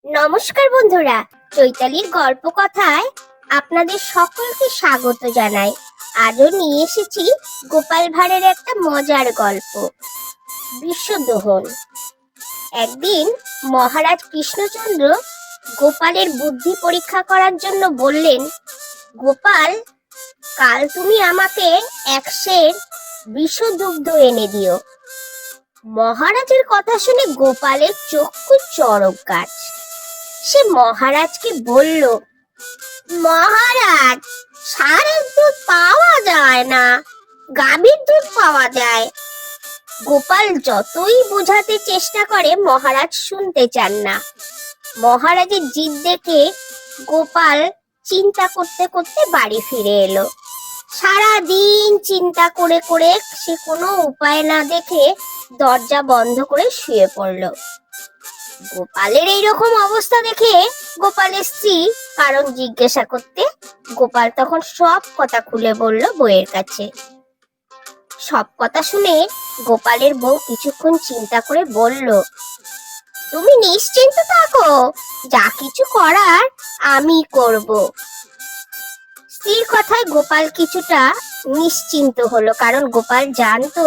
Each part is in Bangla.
নমস্কার বন্ধুরা, চৈতালির গল্প কথায় আপনাদের সকলকে স্বাগত জানাই। আজও নিয়ে এসেছি গোপাল ভাঁড়ের একটা মজার গল্প, বিষদোহন। একদিন মহারাজ কৃষ্ণচন্দ্র গোপালের বুদ্ধি পরীক্ষা করার জন্য বললেন, গোপাল, কাল তুমি আমাকে 1 সের বিষদুগ্ধ এনে দিও। মহারাজের কথা শুনে গোপালের চক্ষু চড়ক গাছ। সে মহারাজকে বলল, মহারাজ, ষাঁড়ের দুধ পাওয়া যায় না, গাভীর দুধ পাওয়া যায়। গোপাল যতই বোঝাতে চেষ্টা করে মহারাজ শুনতে চান না। মহারাজের জিদ দেখে গোপাল চিন্তা করতে করতে বাড়ি ফিরে এলো। সারাদিন চিন্তা করে করে সে কোনো উপায় না দেখে দরজা বন্ধ করে শুয়ে পড়ল। গোপালের এইরকম অবস্থা দেখে গোপালের স্ত্রী কারণ জিজ্ঞাসা করতে গোপাল তখন সব কথা খুলে বলল বউয়ের কাছে। সব কথা শুনে গোপালের বউ কিছুক্ষণ চিন্তা করে বলল, তুমি নিশ্চিন্ত থাকো, যা কিছু করার আমি করব। স্ত্রীর কথায় গোপাল কিছুটা নিশ্চিন্ত হলো, কারণ গোপাল জানতো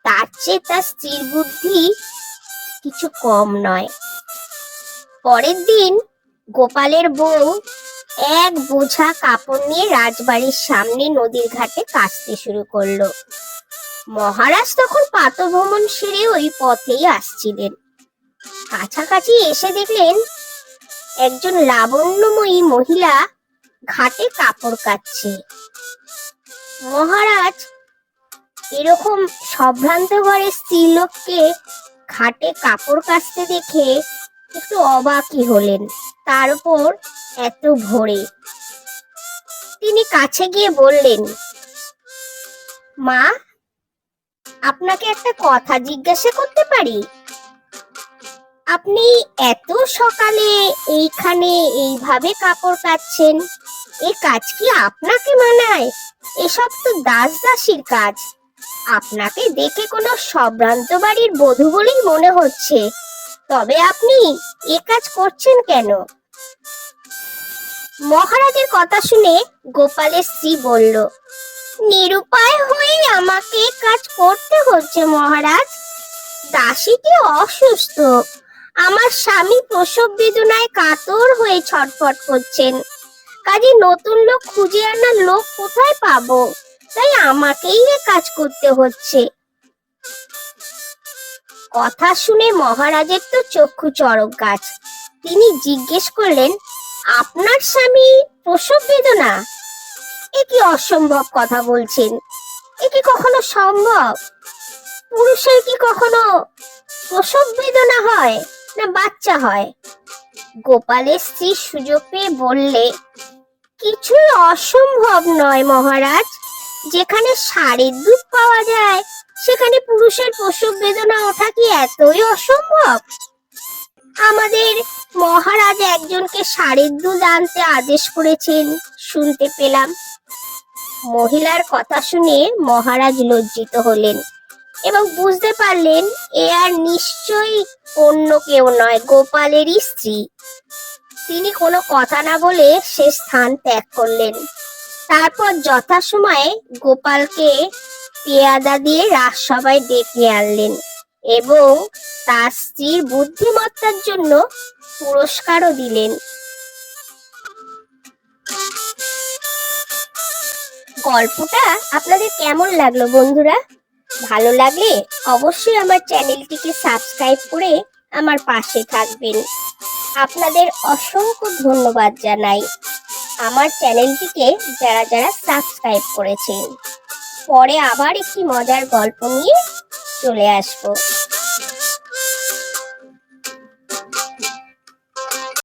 তার চেয়ে তার স্ত্রীর বুদ্ধি কিছু কম নয়। পরের দিন গোপালের বউ এক বোঝা কাপড় নিয়ে রাজবাড়ির সামনে নদীর ঘাটে কাচতে শুরু করলো। মহারাজ তখন প্রাতঃভ্রমণ সেরে ওই পথেই আসছিলেন। কাছাকাছি এসে দেখলেন একজন লাবণ্যময়ী মহিলা ঘাটে কাপড় কাচছে। মহারাজ এরকম সম্ভ্রান্ত ঘরের স্ত্রীলোককে ঘাটে কাপড় কাচতে দেখে একটু অবাকই হলেন, তার উপর এত ভোরে। তিনি কাছে গিয়ে বললেন, মা, আপনাকে একটা কথা জিজ্ঞাসা করতে পারি? আপনি এত সকালে এইখানে এইভাবে কাপড় কাচ্ছেন, এ কাজ কি আপনাকে মানায়? এসব তো দাস দাসীর কাজ। আপনাকে দেখে কোনো সম্ভ্রান্ত বাড়ির বধূ বলেই মনে হচ্ছে, তবে আপনি এ কাজ করছেন কেন? মহারাজের কথা শুনে গোপালের স্ত্রী বলল, নিরুপায় হয়ে আমাকে কাজ করতে হচ্ছে মহারাজ। দাসীটি অসুস্থ, আমার স্বামী প্রসব বেদনায় কাতর হয়ে ছটফট করছেন। কাজে নতুন লোক খুঁজে আনার লোক কোথায় পাবো, তাই আমাকেই এ কাজ করতে হচ্ছে। কথা শুনে মহারাজের তো চক্ষু চড়ক গাছ। তিনি জিজ্ঞেস করলেন, আপনার স্বামী প্রসব বেদনা? এ কি অসম্ভব কথা বলছেন? এ কি কখনো সম্ভব? পুরুষের কি কখনো প্রসব বেদনা হয় না বাচ্চা হয়? গোপালের স্ত্রী সুযোগ পেয়ে বললে, কিছুই অসম্ভব নয় মহারাজ। যেখানে ষাঁড়ের দুধ পাওয়া যায় সেখানে পুরুষের প্রসব বেদনা ওঠা কি এতই অসম্ভব? আমাদের মহারাজ একজনকে ষাঁড়ের দুধ আনতে আদেশ করেছেন শুনতে পেলাম। মহিলার কথা শুনে মহারাজ লজ্জিত হলেন এবং বুঝতে পারলেন এ আর নিশ্চয়ই অন্য কেউ নয়, গোপালেরই স্ত্রী। তিনি কোনো কথা না বলে সে স্থান ত্যাগ করলেন। তারপর যথাসময়ে গোপালকে পেয়াদা দিয়ে রাজসভায় ডেকে আনলেন এবং তার স্ত্রীর বুদ্ধিমত্তার জন্য পুরস্কারও দিলেন। গল্পটা আপনাদের কেমন লাগলো বন্ধুরা? ভালো লাগলে অবশ্যই আমার চ্যানেলটিকে সাবস্ক্রাইব করে আমার পাশে থাকবেন। আপনাদের অসংখ্য ধন্যবাদ জানাই আমার চ্যানেলটিকে যারা যারা সাবস্ক্রাইব করেছেন। পরে আবার একটি মজার গল্প নিয়ে চলে আসবো।